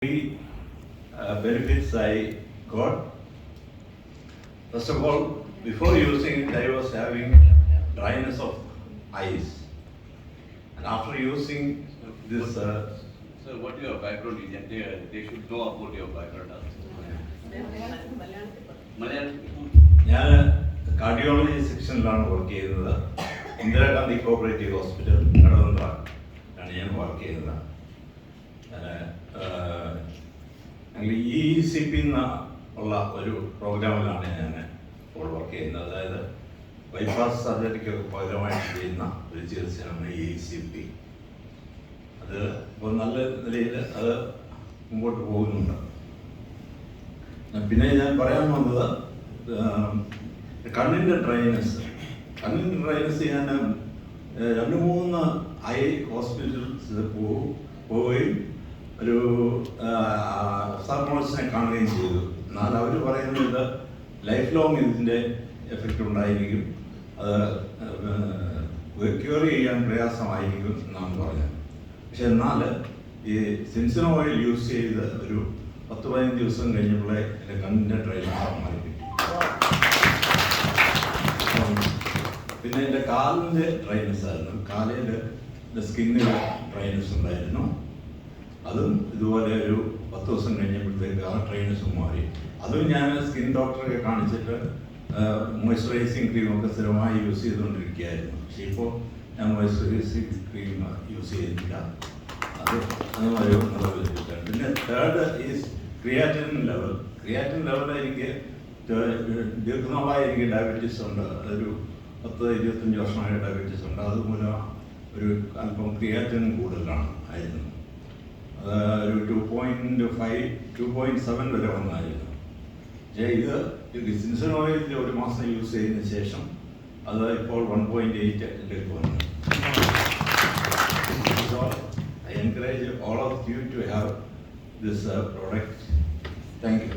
Three benefits I got. First of all, before using it, I was having dryness of eyes, and after using this, Sir, what your background is? They should know about your background. Malayalam. ഞാൻ cardiology സെക്ഷനിലാണ് work ചെയ്യുന്നത്. Indira Gandhi cooperative hospital കടവന്ത്രയാണ് ഞാൻ work ചെയ്യുന്നത്. ഞങ്ങൾ ECP ഉള്ള ഒരു പ്രോഗ്രാമിലാണ് ഞാൻ ഇപ്പോൾ work ചെയ്യുന്നത്. അതായത് ബൈപ്പാസ് സർജറിക്കൊക്കെ പകരമായിട്ട് ചെയ്യുന്ന ഒരു ചികിത്സയാണ് ECP. അത് ഇപ്പോൾ നല്ല നിലയിൽ അത് മുമ്പോട്ട് പോകുന്നുണ്ട്. പിന്നെ ഞാൻ പറയാൻ വന്നത് കണ്ണിൻ്റെ ഡ്രൈനസ് ഞാൻ 2-3 ഐ ഹോസ്പിറ്റൽസ് പോവുകയും ഒരു സർമോളജിസ്റ്റിനെ കാണുകയും ചെയ്തു. എന്നാൽ അവർ പറയുന്നത് ലൈഫ് ലോങ് ഇതിൻ്റെ എഫക്റ്റ് ഉണ്ടായിരിക്കും, അത് ക്യൂർ ചെയ്യാൻ പ്രയാസമായിരിക്കും എന്നാണ് പറഞ്ഞത്. പക്ഷെ എന്നാൽ ഈ സിൻസിൻ ഓയിൽ യൂസ് ചെയ്ത് ഒരു 10-15 ദിവസം കഴിഞ്ഞപ്പോഴേ എൻ്റെ കണ്ണിൻ്റെ ഡ്രൈനസ് മാറി. പിന്നെ എൻ്റെ കാലിൻ്റെ ഡ്രൈനസ് ആയിരുന്നു, കാലിൽ സ്കിന്നിൽ ഡ്രൈനസ് ഉണ്ടായിരുന്നു. അതും ഇതുപോലെ ഒരു 10 ദിവസം കഴിഞ്ഞപ്പോഴത്തേക്ക് ആ ഡ്രൈനസ് മാറി. അതും ഞാൻ സ്കിൻ ഡോക്ടറെ കാണിച്ചിട്ട് മോയ്സ്ചറൈസിങ് ക്രീമൊക്കെ സ്ഥിരമായി യൂസ് ചെയ്തുകൊണ്ടിരിക്കുകയായിരുന്നു. പക്ഷേ ഇപ്പോൾ ഞാൻ മോയ്സ്ചറൈസിങ് ക്രീം യൂസ് ചെയ്യുന്നില്ല. അത് ഒരു നല്ല ബെനിഫിറ്റാണ്. പിന്നെ തേർഡ് ഈസ് ക്രിയാറ്റിൻ ലെവൽ. എനിക്ക് ദീർഘനാളായി എനിക്ക് ഡയബറ്റീസ് ഉണ്ട്. അതൊരു 10-25 വർഷമായ ഡയബറ്റീസ് ഉണ്ട്. അതുമൂലം ഒരു അല്പം ക്രിയാറ്റിൻ കൂടുതലായിരുന്നു. അത് ഒരു 2.7 വരെ വന്നായിരുന്നു. പക്ഷേ ഇത് സിൻസിൻ ഓയിൽ ഒരു മാസം യൂസ് ചെയ്തതിന് ശേഷം അത് ഇപ്പോൾ 1.8 വന്നു. I encourage all of you to have this product. Thank you.